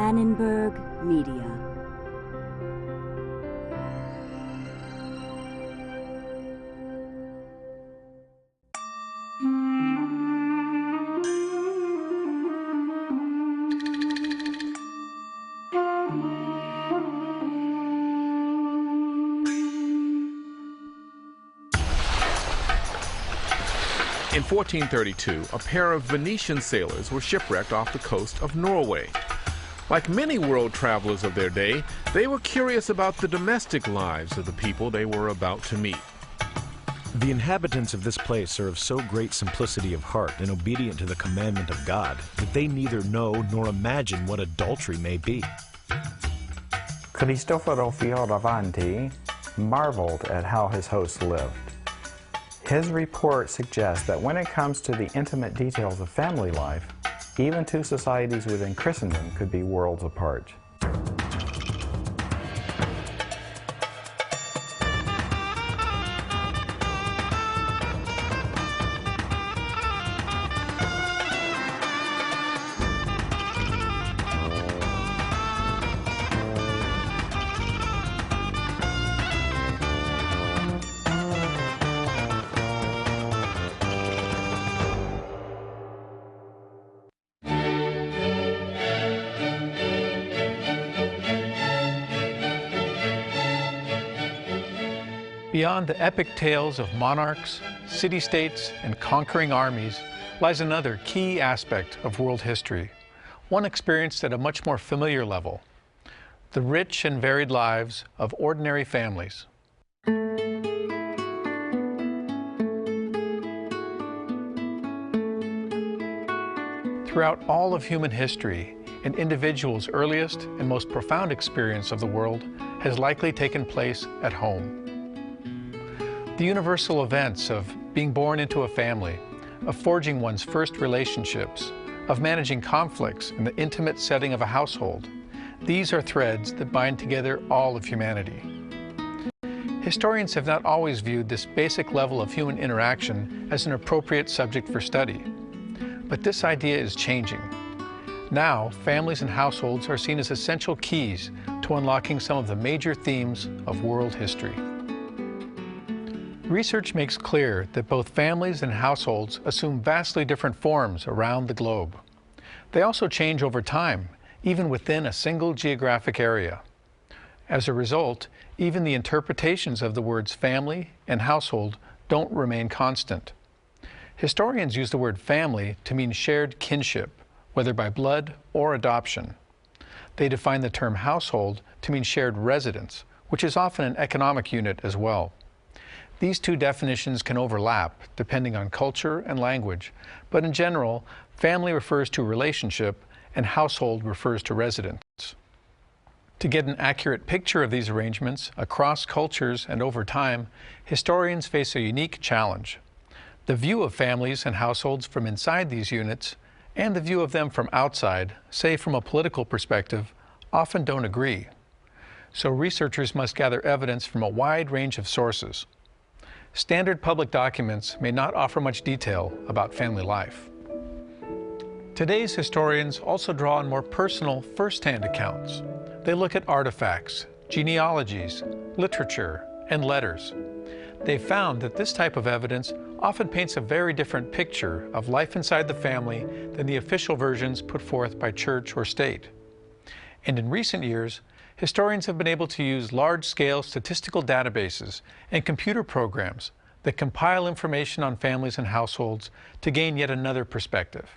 Annenberg Media. In 1432, a pair of Venetian sailors were shipwrecked off the coast of Norway. Like many world travelers of their day, they were curious about the domestic lives of the people they were about to meet. The inhabitants of this place are of so great simplicity of heart and obedient to the commandment of God that they neither know nor imagine what adultery may be. Cristoforo Fioravanti marveled at how his hosts lived. His report suggests that when it comes to the intimate details of family life, even two societies within Christendom could be worlds apart. Beyond the epic tales of monarchs, city-states, and conquering armies lies another key aspect of world history, one experienced at a much more familiar level: the rich and varied lives of ordinary families. Throughout all of human history, an individual's earliest and most profound experience of the world has likely taken place at home. The universal events of being born into a family, of forging one's first relationships, of managing conflicts in the intimate setting of a household, these are threads that bind together all of humanity. Historians have not always viewed this basic level of human interaction as an appropriate subject for study. But this idea is changing. Now, families and households are seen as essential keys to unlocking some of the major themes of world history. Research makes clear that both families and households assume vastly different forms around the globe. They also change over time, even within a single geographic area. As a result, even the interpretations of the words family and household don't remain constant. Historians use the word family to mean shared kinship, whether by blood or adoption. They define the term household to mean shared residence, which is often an economic unit as well. These two definitions can overlap depending on culture and language, but in general, family refers to relationship and household refers to residence. To get an accurate picture of these arrangements across cultures and over time, historians face a unique challenge. The view of families and households from inside these units and the view of them from outside, say from a political perspective, often don't agree. So researchers must gather evidence from a wide range of sources. Standard public documents may not offer much detail about family life. Today's historians also draw on more personal, first-hand accounts. They look at artifacts, genealogies, literature, and letters. They've found that this type of evidence often paints a very different picture of life inside the family than the official versions put forth by church or state. And in recent years, historians have been able to use large-scale statistical databases and computer programs that compile information on families and households to gain yet another perspective.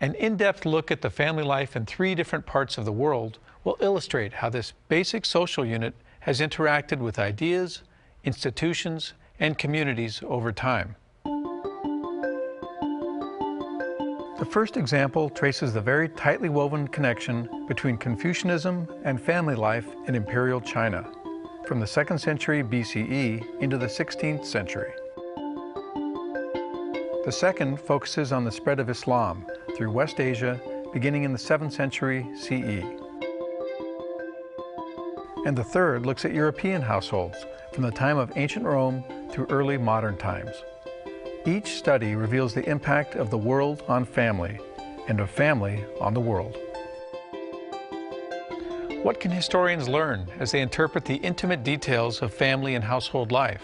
An in-depth look at the family life in 3 different parts of the world will illustrate how this basic social unit has interacted with ideas, institutions, and communities over time. The first example traces the very tightly woven connection between Confucianism and family life in imperial China, from the 2nd century BCE into the 16th century. The second focuses on the spread of Islam through West Asia, beginning in the 7th century CE. And the third looks at European households from the time of ancient Rome through early modern times. Each study reveals the impact of the world on family and of family on the world. What can historians learn as they interpret the intimate details of family and household life?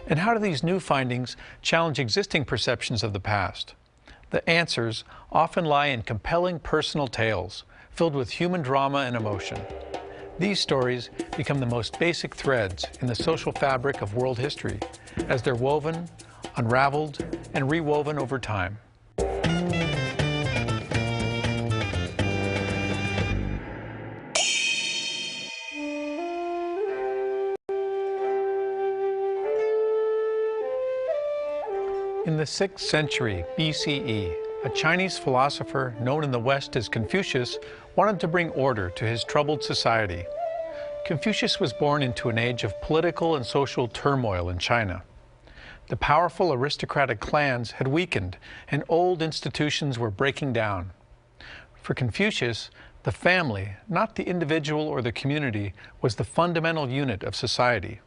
And how do these new findings challenge existing perceptions of the past? The answers often lie in compelling personal tales filled with human drama and emotion. These stories become the most basic threads in the social fabric of world history as they're woven, unraveled, and rewoven over time. In the 6th century BCE, a Chinese philosopher known in the West as Confucius wanted to bring order to his troubled society. Confucius was born into an age of political and social turmoil in China. The powerful aristocratic clans had weakened and old institutions were breaking down. For Confucius, the family, not the individual or the community, was the fundamental unit of society.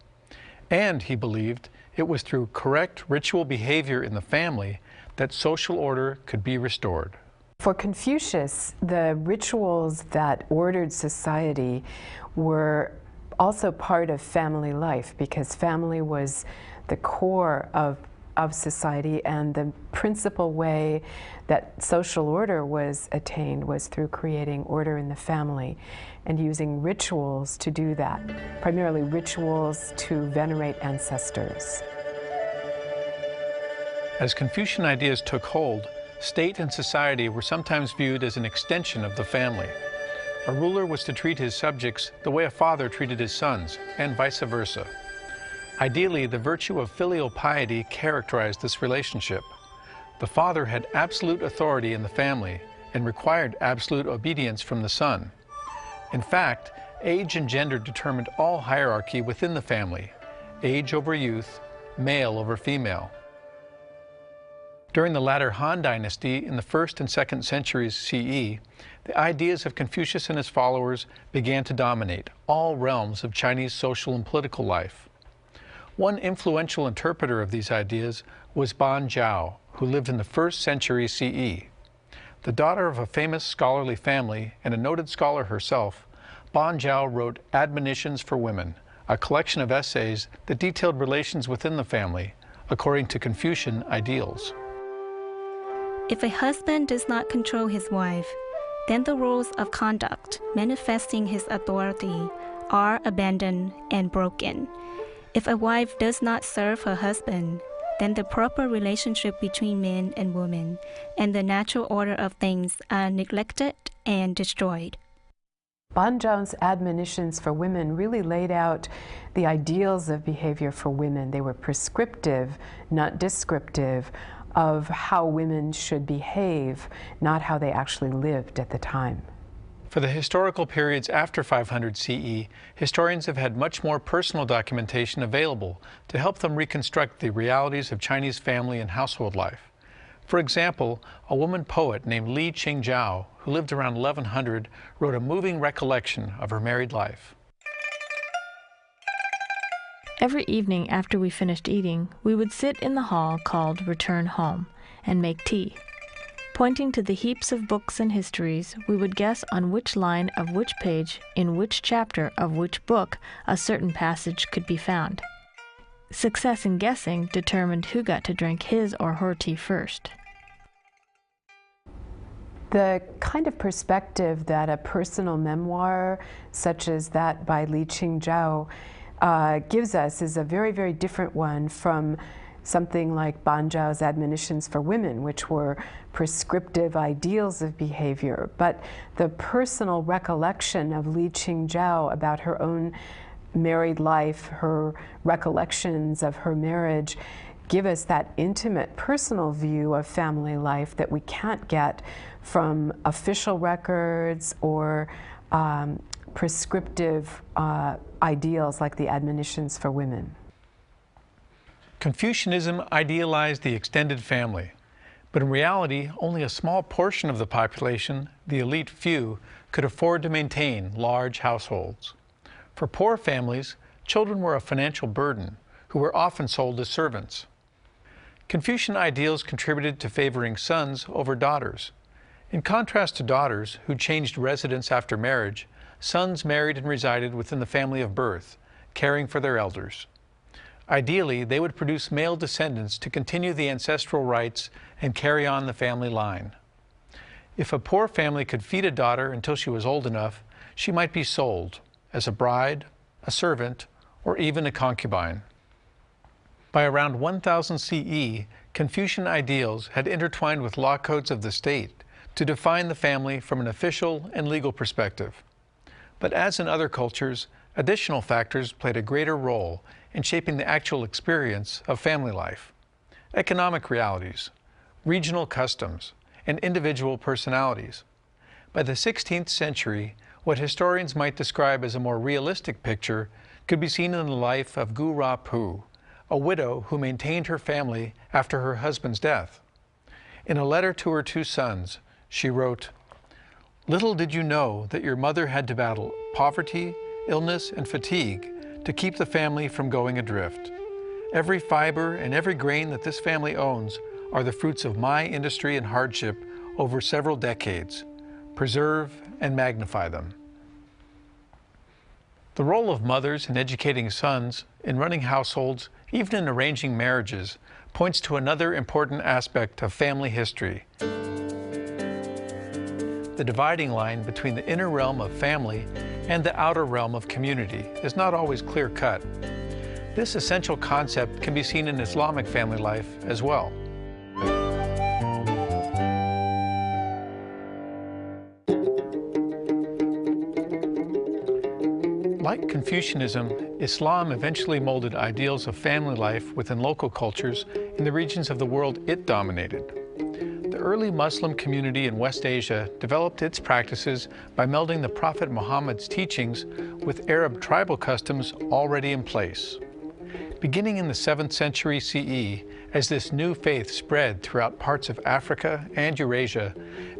And, he believed, it was through correct ritual behavior in the family that social order could be restored. For Confucius, the rituals that ordered society were also part of family life, because family was the core of society, and the principal way that social order was attained was through creating order in the family and using rituals to do that, primarily rituals to venerate ancestors. As Confucian ideas took hold, state and society were sometimes viewed as an extension of the family. A ruler was to treat his subjects the way a father treated his sons, and vice versa. Ideally, the virtue of filial piety characterized this relationship. The father had absolute authority in the family and required absolute obedience from the son. In fact, age and gender determined all hierarchy within the family: age over youth, male over female. During the latter Han Dynasty in the 1st and 2nd centuries CE, the ideas of Confucius and his followers began to dominate all realms of Chinese social and political life. One influential interpreter of these ideas was Ban Zhao, who lived in the 1st century CE. The daughter of a famous scholarly family and a noted scholar herself, Ban Zhao wrote Admonitions for Women, a collection of essays that detailed relations within the family, according to Confucian ideals. If a husband does not control his wife, then the rules of conduct manifesting his authority are abandoned and broken. If a wife does not serve her husband, then the proper relationship between men and women and the natural order of things are neglected and destroyed. Ban Zhao's admonitions for women really laid out the ideals of behavior for women. They were prescriptive, not descriptive, of how women should behave, not how they actually lived at the time. For the historical periods after 500 CE, historians have had much more personal documentation available to help them reconstruct the realities of Chinese family and household life. For example, a woman poet named Li Qingjiao, who lived around 1100, wrote a moving recollection of her married life. Every evening after we finished eating, we would sit in the hall called Return Home and make tea. Pointing to the heaps of books and histories, we would guess on which line of which page, in which chapter of which book, a certain passage could be found. Success in guessing determined who got to drink his or her tea first. The kind of perspective that a personal memoir, such as that by Li Qingjiao, gives us is a very, very different one from something like Ban Zhao's admonitions for women, which were prescriptive ideals of behavior. But the personal recollection of Li Qingjiao about her own married life, her recollections of her marriage, give us that intimate personal view of family life that we can't get from official records or prescriptive ideals like the admonitions for women. Confucianism idealized the extended family, but in reality, only a small portion of the population, the elite few, could afford to maintain large households. For poor families, children were a financial burden, who were often sold as servants. Confucian ideals contributed to favoring sons over daughters. In contrast to daughters, who changed residence after marriage, sons married and resided within the family of birth, caring for their elders. Ideally, they would produce male descendants to continue the ancestral rights and carry on the family line. If a poor family could feed a daughter until she was old enough, she might be sold as a bride, a servant, or even a concubine. By around 1000 CE, Confucian ideals had intertwined with law codes of the state to define the family from an official and legal perspective. But as in other cultures, additional factors played a greater role in shaping the actual experience of family life. Economic realities, regional customs, and individual personalities. By the 16th century, what historians might describe as a more realistic picture could be seen in the life of Gu Ra Pu, a widow who maintained her family after her husband's death. In a letter to her 2 sons, she wrote, "Little did you know that your mother had to battle poverty, illness, and fatigue to keep the family from going adrift. Every fiber and every grain that this family owns are the fruits of my industry and hardship over several decades. Preserve and magnify them." The role of mothers in educating sons, in running households, even in arranging marriages, points to another important aspect of family history. The dividing line between the inner realm of family and the outer realm of community is not always clear-cut. This essential concept can be seen in Islamic family life as well. Like Confucianism, Islam eventually molded ideals of family life within local cultures in the regions of the world it dominated. The early Muslim community in West Asia developed its practices by melding the Prophet Muhammad's teachings with Arab tribal customs already in place. Beginning in the 7th century CE, as this new faith spread throughout parts of Africa and Eurasia,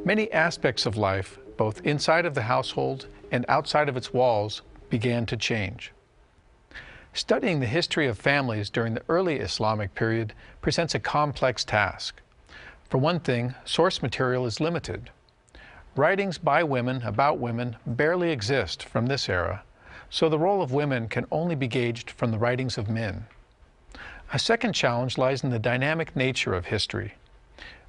many aspects of life, both inside of the household and outside of its walls, began to change. Studying the history of families during the early Islamic period presents a complex task. For one thing, source material is limited. Writings by women about women barely exist from this era, so the role of women can only be gauged from the writings of men. A second challenge lies in the dynamic nature of history.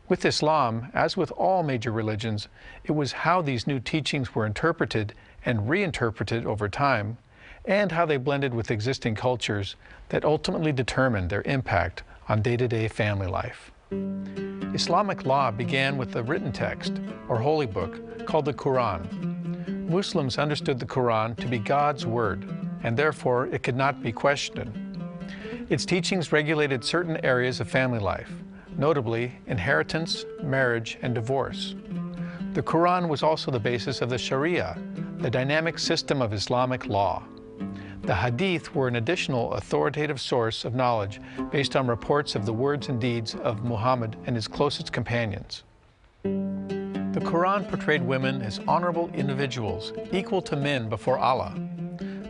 With Islam, as with all major religions, it was how these new teachings were interpreted and reinterpreted over time, and how they blended with existing cultures that ultimately determined their impact on day-to-day family life. Islamic law began with the written text, or holy book, called the Quran. Muslims understood the Quran to be God's word, and therefore it could not be questioned. Its teachings regulated certain areas of family life, notably inheritance, marriage, and divorce. The Quran was also the basis of the Sharia, the dynamic system of Islamic law. The Hadith were an additional authoritative source of knowledge based on reports of the words and deeds of Muhammad and his closest companions. The Quran portrayed women as honorable individuals, equal to men before Allah.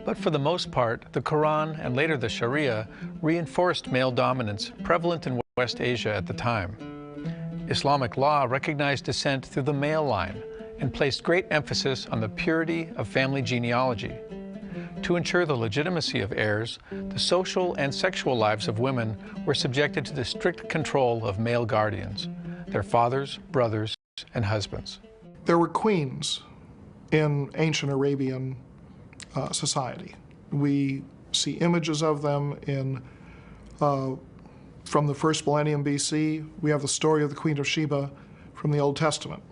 But for the most part, the Quran and later the Sharia reinforced male dominance prevalent in West Asia at the time. Islamic law recognized descent through the male line and placed great emphasis on the purity of family genealogy. To ensure the legitimacy of heirs, the social and sexual lives of women were subjected to the strict control of male guardians, their fathers, brothers, and husbands. There were queens in ancient Arabian society. We see images of them from the first millennium BC. We have the story of the Queen of Sheba from the Old Testament.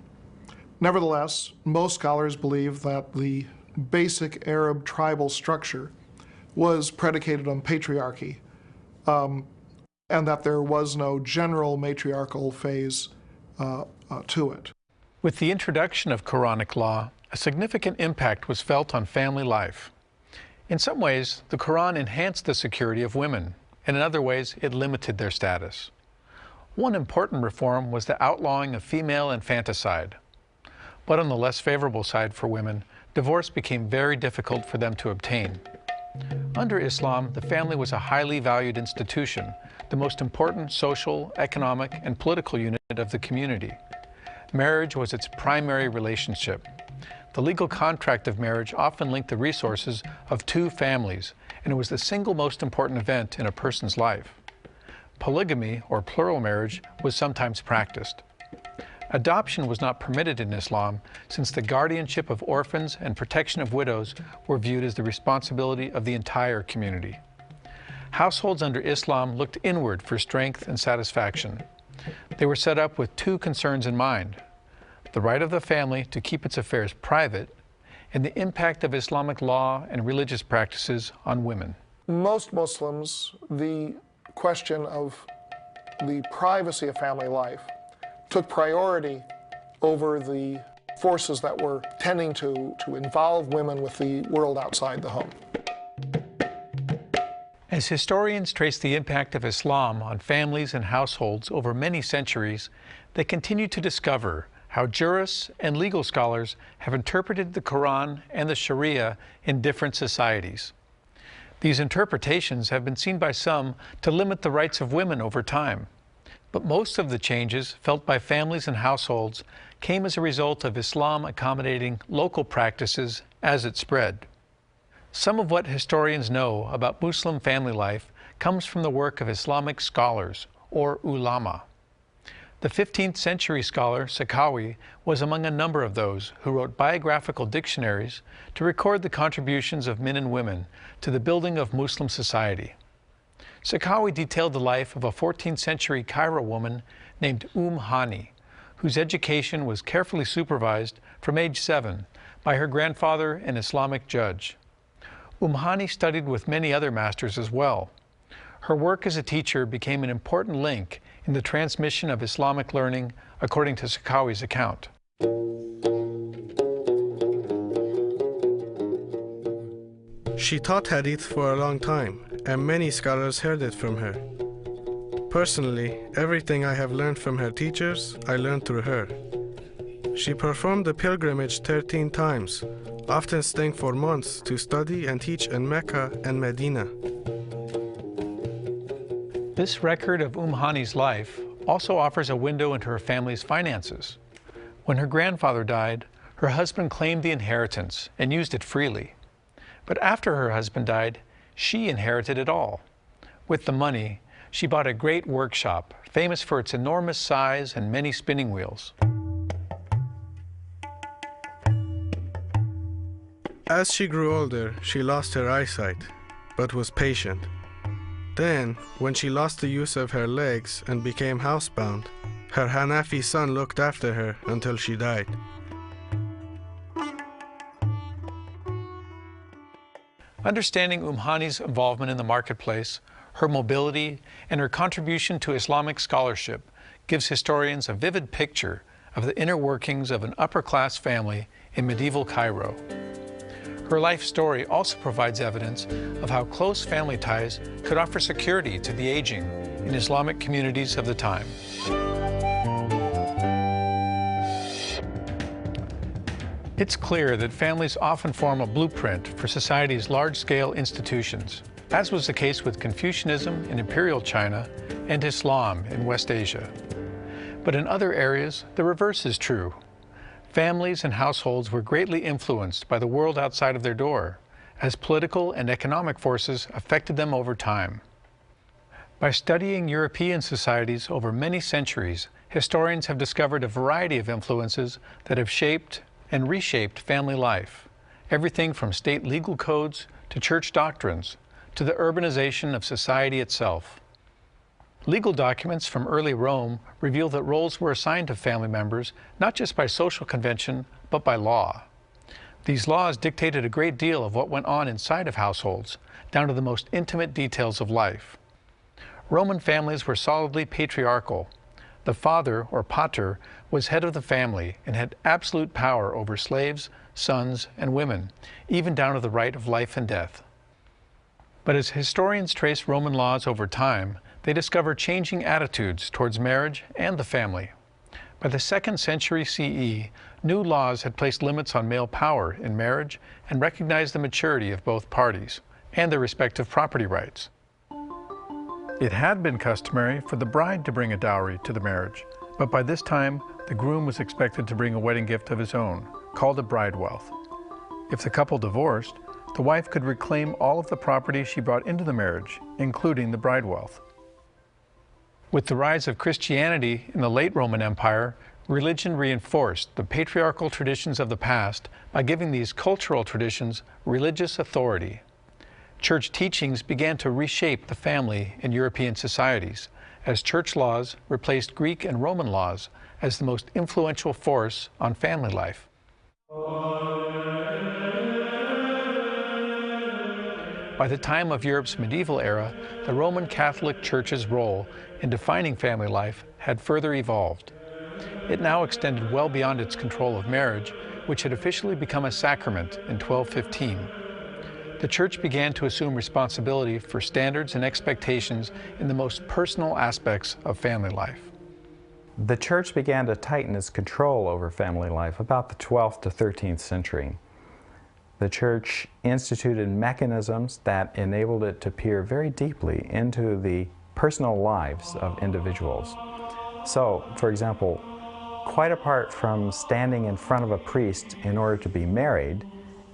Nevertheless, most scholars believe that the basic Arab tribal structure was predicated on patriarchy, and that there was no general matriarchal phase to it. With the introduction of Quranic law, a significant impact was felt on family life. In some ways, the Quran enhanced the security of women, and in other ways, it limited their status. One important reform was the outlawing of female infanticide. But on the less favorable side for women, divorce became very difficult for them to obtain. Under Islam, the family was a highly valued institution, the most important social, economic, and political unit of the community. Marriage was its primary relationship. the legal contract of marriage often linked the resources of two families, and it was the single most important event in a person's life. Polygamy, or plural marriage, was sometimes practiced. Adoption was not permitted in Islam, since the guardianship of orphans and protection of widows were viewed as the responsibility of the entire community. Households under Islam looked inward for strength and satisfaction. They were set up with two concerns in mind: the right of the family to keep its affairs private, and the impact of Islamic law and religious practices on women. Most Muslims, the question of the privacy of family life took priority over the forces that were tending to involve women with the world outside the home. As historians trace the impact of Islam on families and households over many centuries, they continue to discover how jurists and legal scholars have interpreted the Quran and the Sharia in different societies. These interpretations have been seen by some to limit the rights of women over time, but most of the changes felt by families and households came as a result of Islam accommodating local practices as it spread. Some of what historians know about Muslim family life comes from the work of Islamic scholars, or ulama. The 15th century scholar Sakhawi was among a number of those who wrote biographical dictionaries to record the contributions of men and women to the building of Muslim society. Sakhawi detailed the life of a 14th century Cairo woman named Hani, whose education was carefully supervised from age 7 by her grandfather, an Islamic judge. Hani studied with many other masters as well. Her work as a teacher became an important link in the transmission of Islamic learning, according to Sakhawi's account. She taught hadith for a long time, and many scholars heard it from her. Personally, everything I have learned from her teachers, I learned through her. She performed the pilgrimage 13 times, often staying for months to study and teach in Mecca and Medina. This record of Hani's life also offers a window into her family's finances. When her grandfather died, her husband claimed the inheritance and used it freely. But after her husband died, she inherited it all. With the money, she bought a great workshop, famous for its enormous size and many spinning wheels. As she grew older, she lost her eyesight, but was patient. Then, when she lost the use of her legs and became housebound, her Hanafi son looked after her until she died. Understanding Hani's involvement in the marketplace, her mobility, and her contribution to Islamic scholarship gives historians a vivid picture of the inner workings of an upper-class family in medieval Cairo. Her life story also provides evidence of how close family ties could offer security to the aging in Islamic communities of the time. It's clear that families often form a blueprint for society's large-scale institutions, as was the case with Confucianism in Imperial China and Islam in West Asia. But in other areas, the reverse is true. Families and households were greatly influenced by the world outside of their door, as political and economic forces affected them over time. By studying European societies over many centuries, historians have discovered a variety of influences that have shaped and reshaped family life, everything from state legal codes to church doctrines, to the urbanization of society itself. Legal documents from early Rome reveal that roles were assigned to family members not just by social convention, but by law. These laws dictated a great deal of what went on inside of households, down to the most intimate details of life. Roman families were solidly patriarchal. The father, or pater, was head of the family and had absolute power over slaves, sons, and women, even down to the right of life and death. But as historians trace Roman laws over time, they discover changing attitudes towards marriage and the family. By the 2nd century CE, new laws had placed limits on male power in marriage and recognized the maturity of both parties and their respective property rights. It had been customary for the bride to bring a dowry to the marriage, but by this time, the groom was expected to bring a wedding gift of his own, called a bride wealth. If the couple divorced, the wife could reclaim all of the property she brought into the marriage, including the bride wealth. With the rise of Christianity in the late Roman Empire, religion reinforced the patriarchal traditions of the past by giving these cultural traditions religious authority. Church teachings began to reshape the family in European societies, as church laws replaced Greek and Roman laws as the most influential force on family life. By the time of Europe's medieval era, the Roman Catholic Church's role in defining family life had further evolved. It now extended well beyond its control of marriage, which had officially become a sacrament in 1215. The Church began to assume responsibility for standards and expectations in the most personal aspects of family life. The Church began to tighten its control over family life about the 12th to 13th century. The Church instituted mechanisms that enabled it to peer very deeply into the personal lives of individuals. So, for example, quite apart from standing in front of a priest in order to be married,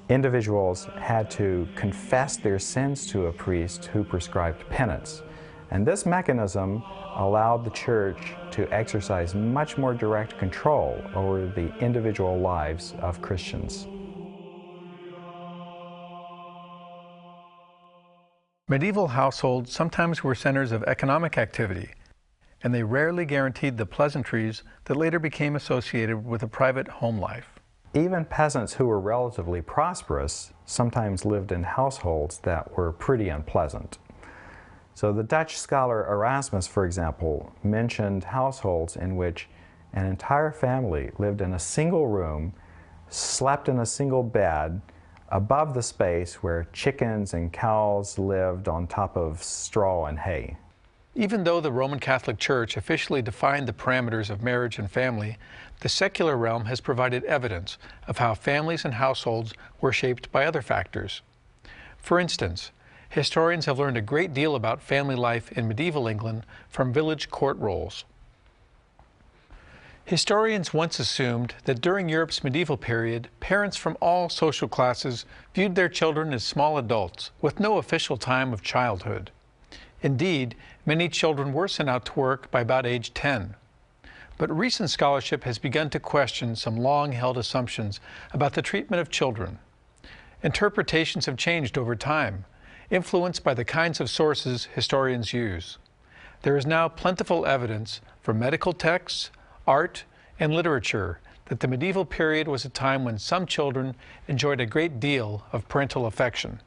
individuals had to confess their sins to a priest who prescribed penance. And this mechanism allowed the Church to exercise much more direct control over the individual lives of Christians. Medieval households sometimes were centers of economic activity, and they rarely guaranteed the pleasantries that later became associated with a private home life. Even peasants who were relatively prosperous sometimes lived in households that were pretty unpleasant. So the Dutch scholar Erasmus, for example, mentioned households in which an entire family lived in a single room, slept in a single bed, above the space where chickens and cows lived on top of straw and hay. Even though the Roman Catholic Church officially defined the parameters of marriage and family, the secular realm has provided evidence of how families and households were shaped by other factors. For instance, historians have learned a great deal about family life in medieval England from village court rolls. Historians once assumed that during Europe's medieval period, parents from all social classes viewed their children as small adults with no official time of childhood. Indeed, many children were sent out to work by about age 10. But recent scholarship has begun to question some long-held assumptions about the treatment of children. Interpretations have changed over time, influenced by the kinds of sources historians use. There is now plentiful evidence from medical texts, art, and literature that the medieval period was a time when some children enjoyed a great deal of parental affection.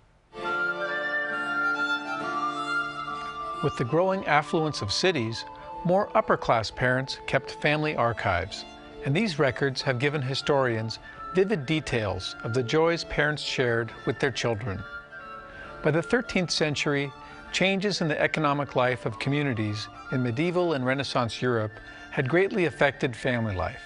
With the growing affluence of cities, more upper-class parents kept family archives, and these records have given historians vivid details of the joys parents shared with their children. By the 13th century, changes in the economic life of communities in medieval and Renaissance Europe had greatly affected family life.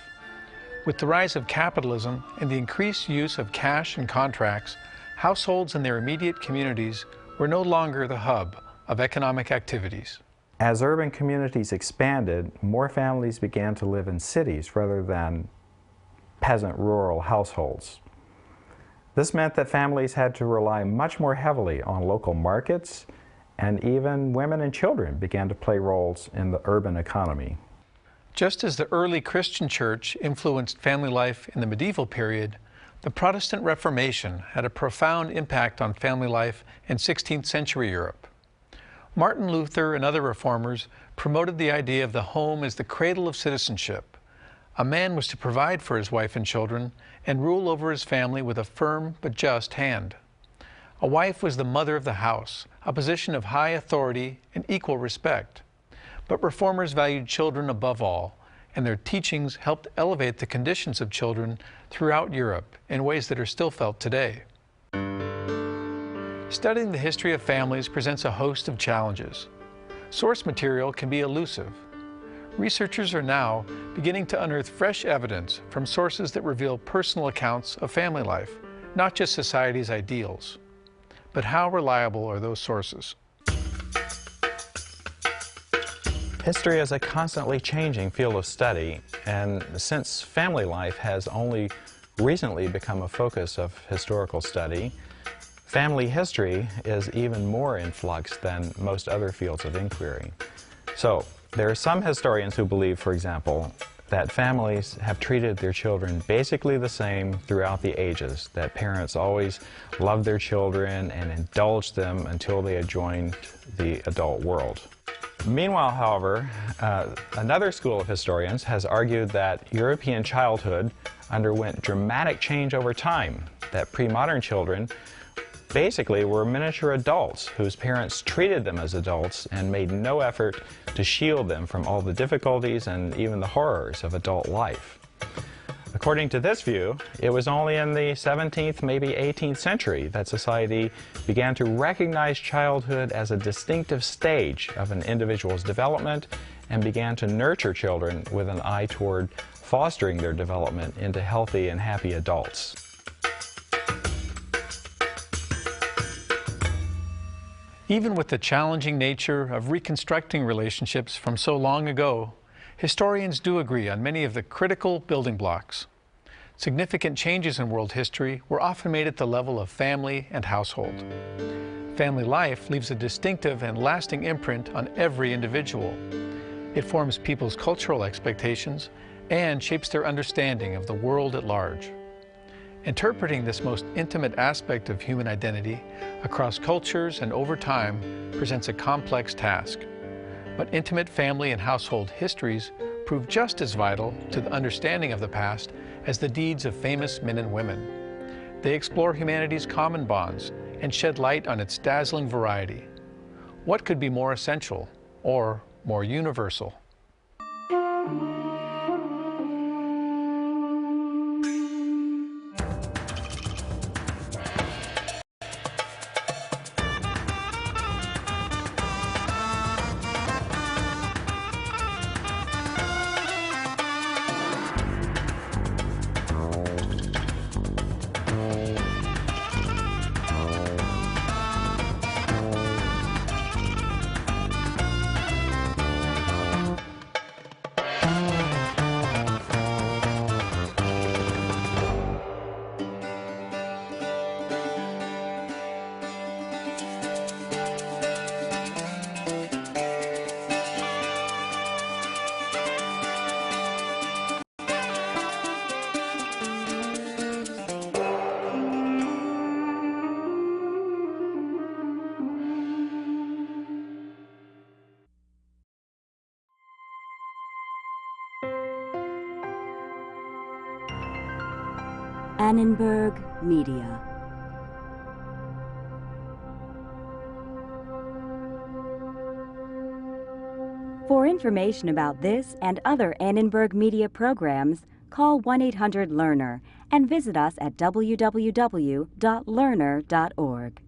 With the rise of capitalism and the increased use of cash and contracts, households in their immediate communities were no longer the hub of economic activities. As urban communities expanded, more families began to live in cities rather than peasant rural households. This meant that families had to rely much more heavily on local markets, and even women and children began to play roles in the urban economy. Just as the early Christian church influenced family life in the medieval period, the Protestant Reformation had a profound impact on family life in 16th century Europe. Martin Luther and other reformers promoted the idea of the home as the cradle of citizenship. A man was to provide for his wife and children and rule over his family with a firm but just hand. A wife was the mother of the house, a position of high authority and equal respect. But reformers valued children above all, and their teachings helped elevate the conditions of children throughout Europe in ways that are still felt today. Studying the history of families presents a host of challenges. Source material can be elusive. Researchers are now beginning to unearth fresh evidence from sources that reveal personal accounts of family life, not just society's ideals. But how reliable are those sources? History is a constantly changing field of study, and since family life has only recently become a focus of historical study, family history is even more in flux than most other fields of inquiry. So, there are some historians who believe, for example, that families have treated their children basically the same throughout the ages, that parents always loved their children and indulged them until they had joined the adult world. Meanwhile, however, another school of historians has argued that European childhood underwent dramatic change over time, that pre-modern children basically were miniature adults whose parents treated them as adults and made no effort to shield them from all the difficulties and even the horrors of adult life. According to this view, it was only in the 17th, maybe 18th century that society began to recognize childhood as a distinctive stage of an individual's development and began to nurture children with an eye toward fostering their development into healthy and happy adults. Even with the challenging nature of reconstructing relationships from so long ago, historians do agree on many of the critical building blocks. Significant changes in world history were often made at the level of family and household. Family life leaves a distinctive and lasting imprint on every individual. It forms people's cultural expectations and shapes their understanding of the world at large. Interpreting this most intimate aspect of human identity across cultures and over time presents a complex task. But intimate family and household histories prove just as vital to the understanding of the past as the deeds of famous men and women. They explore humanity's common bonds and shed light on its dazzling variety. What could be more essential or more universal? Annenberg Media. For information about this and other Annenberg Media programs, call 1-800-LEARNER and visit us at www.learner.org.